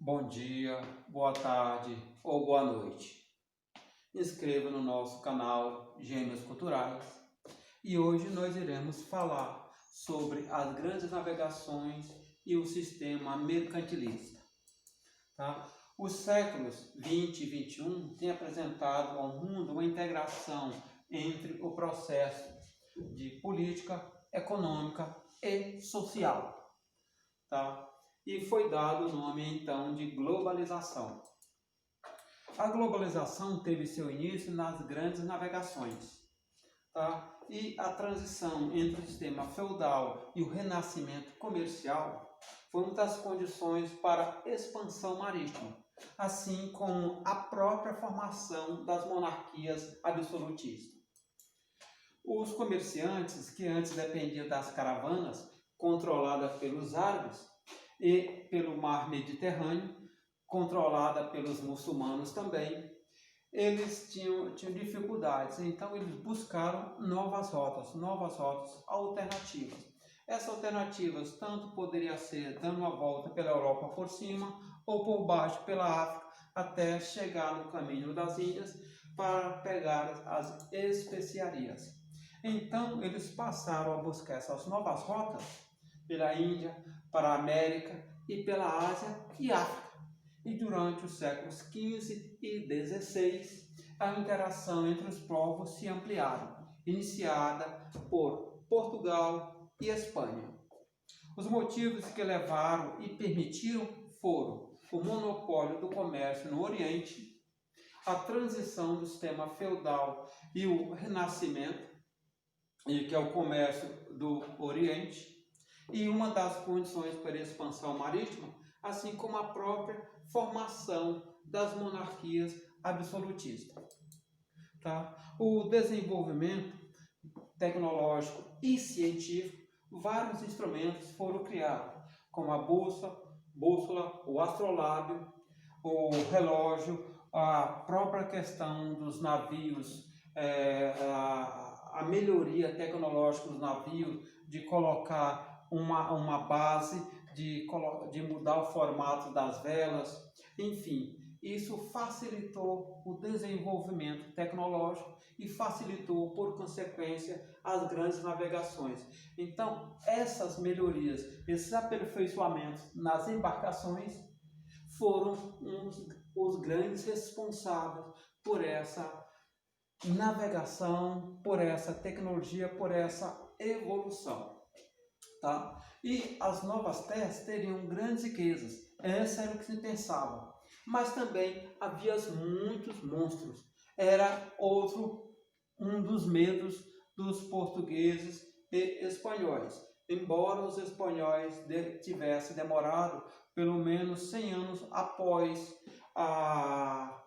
Bom dia, boa tarde ou boa noite. Inscreva no nosso canal Gêmeos Culturais e hoje nós iremos falar sobre as grandes navegações e o sistema mercantilista. Tá? Os séculos 20 e 21 têm apresentado ao mundo uma integração entre o processo de política, econômica e social. Tá? E foi dado o nome então de globalização. A globalização teve seu início nas grandes navegações, tá? E a transição entre o sistema feudal e o renascimento comercial foi uma das condições para a expansão marítima, assim como a própria formação das monarquias absolutistas. Os comerciantes, que antes dependiam das caravanas controladas pelos árabes, e pelo mar Mediterrâneo, controlada pelos muçulmanos também, eles tinham dificuldades, então eles buscaram novas rotas alternativas. Essas alternativas tanto poderia ser dando uma volta pela Europa por cima ou por baixo pela África, até chegar no caminho das Índias para pegar as especiarias. Então eles passaram a buscar essas novas rotas pela Índia, para a América e pela Ásia e África. E durante os séculos XV e XVI, a interação entre os povos se ampliaram, iniciada por Portugal e Espanha. Os motivos que levaram e permitiram foram o monopólio do comércio no Oriente, a transição do sistema feudal e o renascimento, que é o comércio do Oriente, e uma das condições para a expansão marítima, assim como a própria formação das monarquias absolutistas. Tá? O desenvolvimento tecnológico e científico, vários instrumentos foram criados, como a bússola, o astrolábio, o relógio, a própria questão dos navios, a melhoria tecnológica dos navios, de colocar uma base, de mudar o formato das velas, enfim, isso facilitou o desenvolvimento tecnológico e facilitou, por consequência, as grandes navegações. Então, essas melhorias, esses aperfeiçoamentos nas embarcações foram os grandes responsáveis por essa navegação, por essa tecnologia, por essa evolução. Tá? E as novas terras teriam grandes riquezas, essa era o que se pensava, mas também havia muitos monstros, era um dos medos dos portugueses e espanhóis, embora os espanhóis tivessem demorado pelo menos 100 anos após a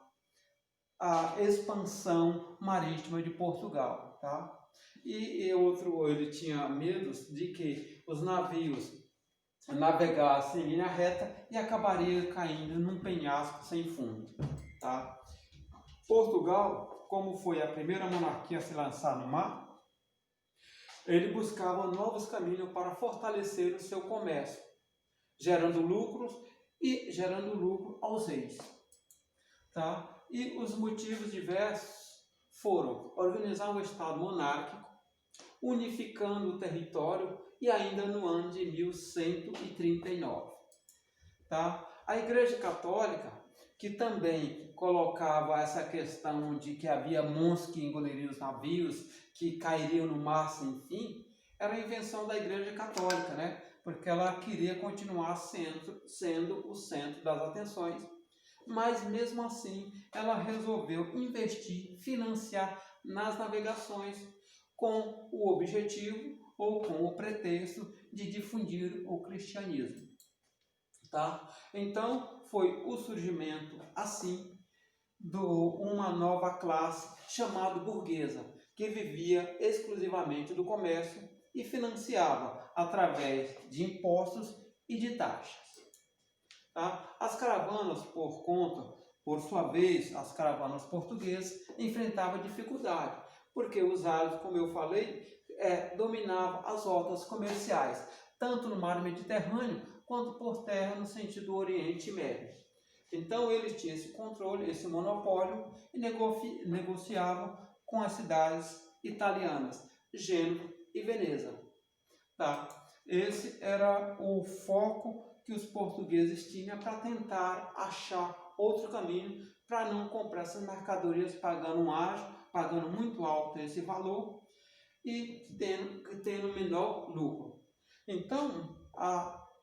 expansão marítima de Portugal, tá? E ele tinha medos de que os navios navegassem em linha reta e acabariam caindo num penhasco sem fundo. Tá? Portugal, como foi a primeira monarquia a se lançar no mar, ele buscava novos caminhos para fortalecer o seu comércio, gerando lucros e gerando lucro aos reis. Tá? E os motivos diversos foram organizar um estado monárquico, unificando o território, e ainda no ano de 1139. Tá? A Igreja Católica, que também colocava essa questão de que havia monstros que engoliriam os navios, que cairiam no mar sem fim, era a invenção da Igreja Católica, né? Porque ela queria continuar sendo o centro das atenções, mas mesmo assim ela resolveu investir, financiar nas navegações, com o objetivo ou com o pretexto de difundir o cristianismo. Tá? Então, foi o surgimento, assim, de uma nova classe chamada burguesa, que vivia exclusivamente do comércio e financiava através de impostos e de taxas. Tá? As caravanas, por sua vez, as caravanas portuguesas enfrentavam dificuldade, porque os árabes, como eu falei, dominavam as rotas comerciais, tanto no mar Mediterrâneo quanto por terra no sentido do Oriente Médio. Então eles tinham esse controle, esse monopólio e negociavam com as cidades italianas, Gênova e Veneza. Tá? Esse era o foco que os portugueses tinham para tentar achar outro caminho para não comprar essas mercadorias pagando um ágio, pagando muito alto esse valor e tendo menor lucro. Então,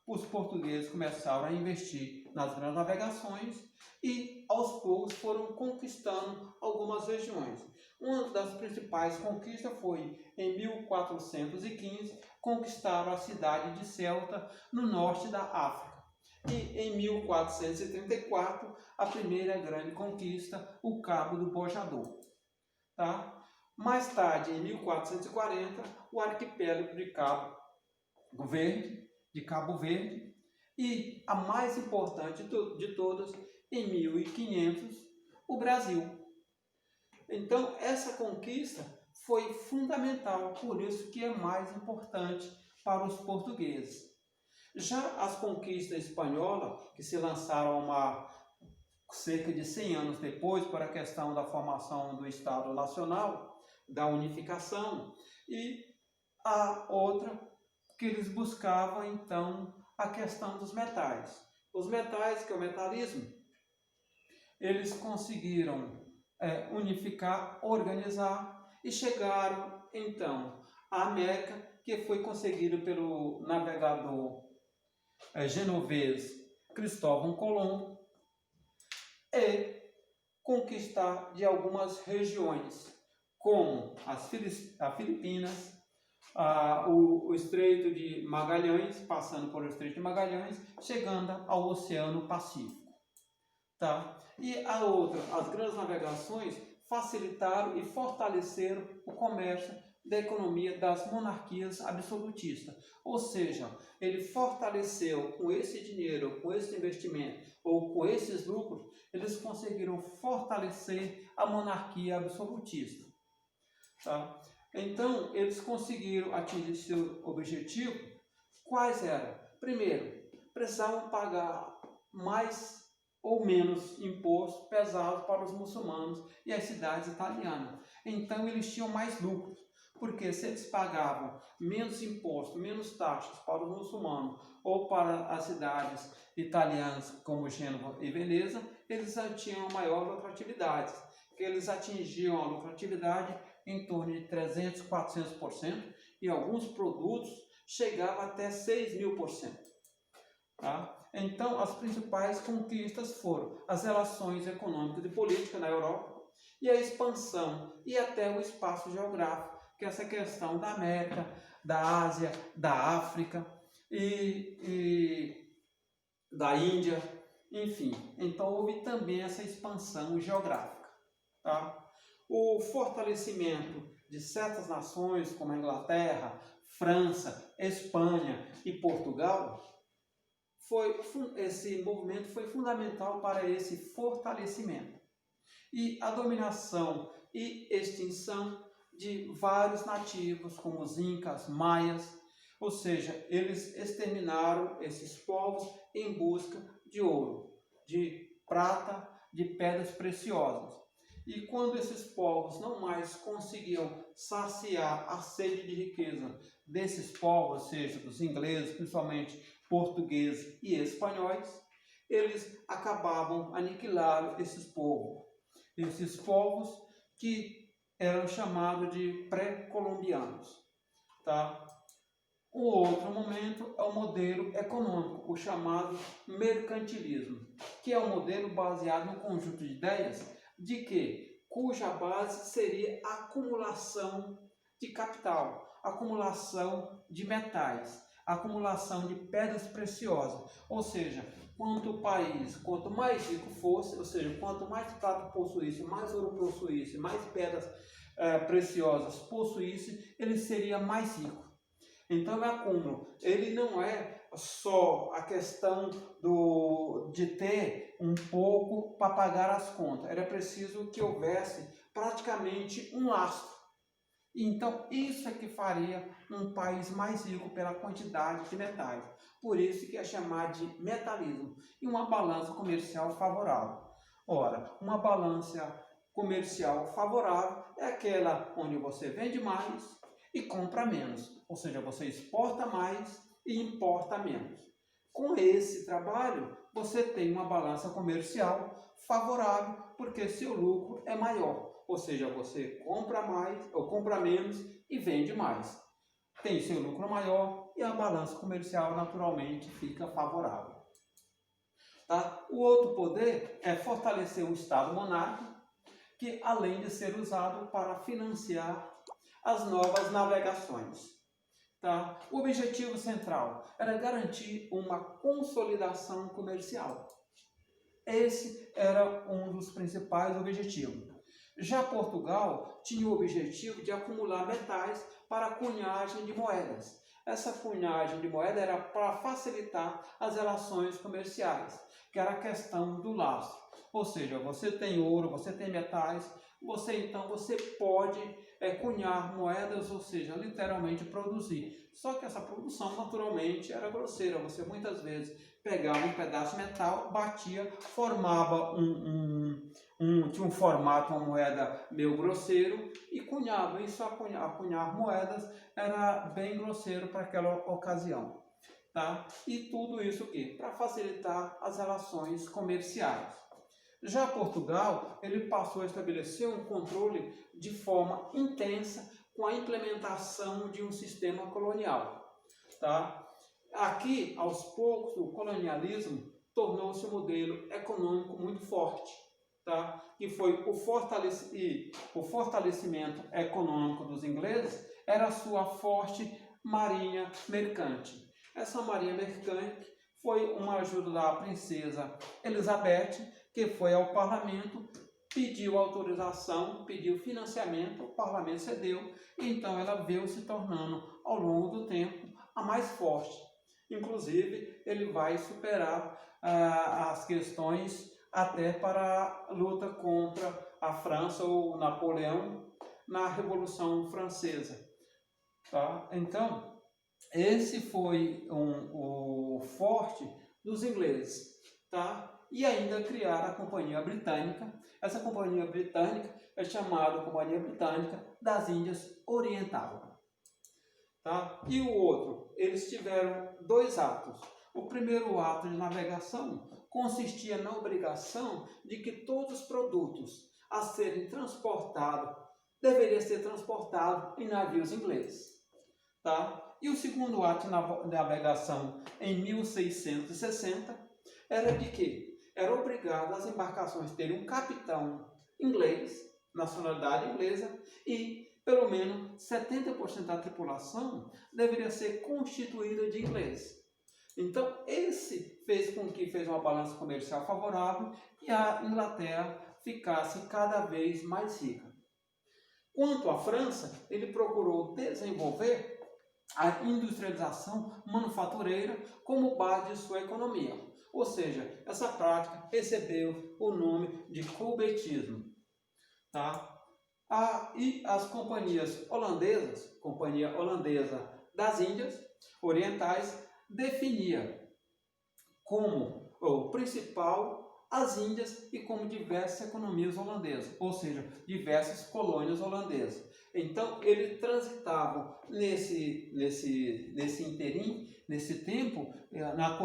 os portugueses começaram a investir nas grandes navegações e aos poucos foram conquistando algumas regiões. Uma das principais conquistas foi em 1415 conquistaram a cidade de Ceuta no norte da África. E em 1434 a primeira grande conquista, o Cabo do Bojador. Tá? Mais tarde, em 1440, o arquipélago de Cabo Verde, e a mais importante de todas, em 1500, o Brasil. Então, essa conquista foi fundamental, por isso que é mais importante para os portugueses. Já as conquistas espanholas, que se lançaram cerca de 100 anos depois, por a questão da formação do Estado Nacional, da unificação, e a outra que eles buscavam, então, a questão dos metais. Os metais, que é o metalismo, eles conseguiram unificar, organizar e chegaram, então, à América, que foi conseguido pelo navegador genovês Cristóvão Colombo, e conquistar de algumas regiões, como as Filipinas, o Estreito de Magalhães, passando por o Estreito de Magalhães, chegando ao Oceano Pacífico. Tá? E as grandes navegações facilitaram e fortaleceram o comércio da economia das monarquias absolutistas. Ou seja, ele fortaleceu com esse dinheiro, com esse investimento ou com esses lucros, eles conseguiram fortalecer a monarquia absolutista. Tá? Então, eles conseguiram atingir seu objetivo. Quais eram? Primeiro, precisavam pagar mais ou menos impostos pesados para os muçulmanos e as cidades italianas. Então, eles tinham mais lucros, porque se eles pagavam menos impostos, menos taxas para os muçulmanos ou para as cidades italianas como Gênova e Veneza, eles tinham maior lucratividade, que eles atingiam a lucratividade em torno de 300%, 400%, e alguns produtos chegavam até 6.000%. Tá? Então, as principais conquistas foram as relações econômicas e políticas na Europa e a expansão e até o espaço geográfico, que é essa questão da América, da Ásia, da África e da Índia, enfim. Então, houve também essa expansão geográfica. Tá? O fortalecimento de certas nações, como a Inglaterra, França, Espanha e Portugal, esse movimento foi fundamental para esse fortalecimento. E a dominação e extinção de vários nativos, como os incas, maias, ou seja, eles exterminaram esses povos em busca de ouro, de prata, de pedras preciosas. E quando esses povos não mais conseguiam saciar a sede de riqueza desses povos, ou seja, dos ingleses, principalmente portugueses e espanhóis, eles acabavam aniquilando esses povos que eram chamados de pré-colombianos. Tá? O outro momento é o modelo econômico, o chamado mercantilismo, que é um modelo baseado no conjunto de ideias cuja base seria a acumulação de capital, acumulação de metais, acumulação de pedras preciosas. Ou seja, quanto mais rico fosse, ou seja, quanto mais prata possuísse, mais ouro possuísse, mais pedras preciosas possuísse, ele seria mais rico. Então, o acúmulo, ele não é só a questão de ter um pouco para pagar as contas. Era preciso que houvesse praticamente um lastro. Então, isso é que faria um país mais rico pela quantidade de metais. Por isso que é chamado de metalismo. E uma balança comercial favorável. Ora, uma balança comercial favorável é aquela onde você vende mais e compra menos. Ou seja, você exporta mais e importa menos. Com esse trabalho, você tem uma balança comercial favorável, porque seu lucro é maior. Ou seja, você compra mais ou compra menos e vende mais. Tem seu lucro maior e a balança comercial naturalmente fica favorável. Tá? O outro poder é fortalecer o Estado monárquico, que além de ser usado para financiar as novas navegações. Tá? O objetivo central era garantir uma consolidação comercial. Esse era um dos principais objetivos. Já Portugal tinha o objetivo de acumular metais para a cunhagem de moedas. Essa cunhagem de moeda era para facilitar as relações comerciais, que era a questão do lastro. Ou seja, você tem ouro, você tem metais, você pode cunhar moedas, ou seja, literalmente produzir. Só que essa produção naturalmente era grosseira. Você muitas vezes pegava um pedaço de metal, batia, formava tinha um formato, uma moeda meio grosseiro e cunhava. Isso, cunhar moedas era bem grosseiro para aquela ocasião. Tá? E tudo isso aqui para facilitar as relações comerciais. Já Portugal, ele passou a estabelecer um controle de forma intensa com a implementação de um sistema colonial. Tá? Aqui, aos poucos, o colonialismo tornou-se um modelo econômico muito forte, tá? Que foi o fortalecimento econômico dos ingleses era a sua forte marinha mercante. Essa marinha mercante foi uma ajuda da princesa Elizabeth, que foi ao parlamento, pediu autorização, pediu financiamento, o parlamento cedeu, e então ela veio se tornando, ao longo do tempo, a mais forte. Inclusive, ele vai superar as questões até para a luta contra a França ou Napoleão na Revolução Francesa. Tá? Então, esse foi o forte dos ingleses. Tá? E ainda criar a Companhia Britânica. Essa Companhia Britânica é chamada Companhia Britânica das Índias Orientais. Tá? E o outro, eles tiveram dois atos. O primeiro ato de navegação consistia na obrigação de que todos os produtos a serem transportados deveriam ser transportados em navios ingleses. Tá? E o segundo ato de navegação, em 1660, era de que era obrigado as embarcações terem um capitão inglês, nacionalidade inglesa, e pelo menos 70% da tripulação deveria ser constituída de ingleses. Então, esse fez com que fez uma balança comercial favorável e a Inglaterra ficasse cada vez mais rica. Quanto à França, ele procurou desenvolver a industrialização manufatureira como base de sua economia. Ou seja, essa prática recebeu o nome de coubertismo. Tá? E as companhias holandesas, Companhia Holandesa das Índias Orientais, definia como o principal as Índias e como diversas economias holandesas, ou seja, diversas colônias holandesas. Então, eles transitavam nesse interim, nesse tempo, nas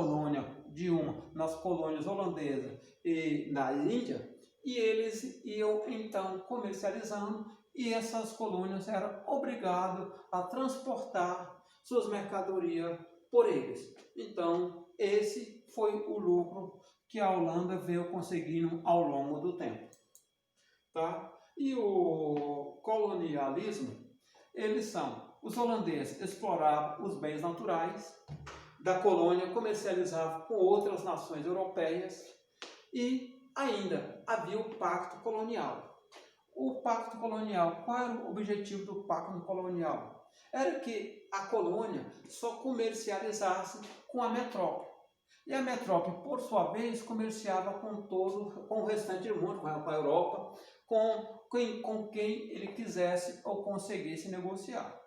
colônias holandesas e na Índia, e eles iam então comercializando, e essas colônias eram obrigadas a transportar suas mercadorias por eles. Então, esse foi o lucro que a Holanda veio conseguindo ao longo do tempo. Tá? E o colonialismo, os holandeses exploravam os bens naturais da colônia, comercializavam com outras nações europeias e ainda havia o Pacto Colonial. O Pacto Colonial, qual era o objetivo do Pacto Colonial? Era que a colônia só comercializasse com a metrópole. E a metrópole, por sua vez, comerciava com o restante do mundo, com a Europa, com quem ele quisesse ou conseguisse negociar.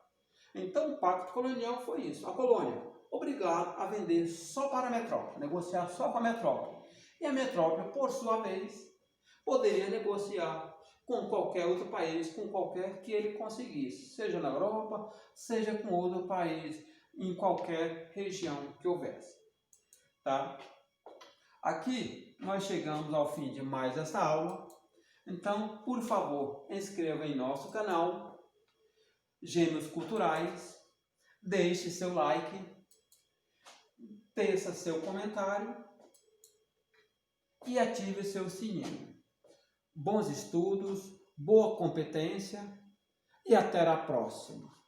Então, o pacto colonial foi isso. A colônia obrigada a vender só para a metrópole, negociar só com a metrópole. E a metrópole, por sua vez, poderia negociar com qualquer outro país, com qualquer que ele conseguisse, seja na Europa, seja com outro país, em qualquer região que houvesse. Tá? Aqui nós chegamos ao fim de mais essa aula. Então, por favor, inscreva em nosso canal Gêmeos Culturais, deixe seu like, teça seu comentário e ative seu sininho. Bons estudos, boa competência e até a próxima!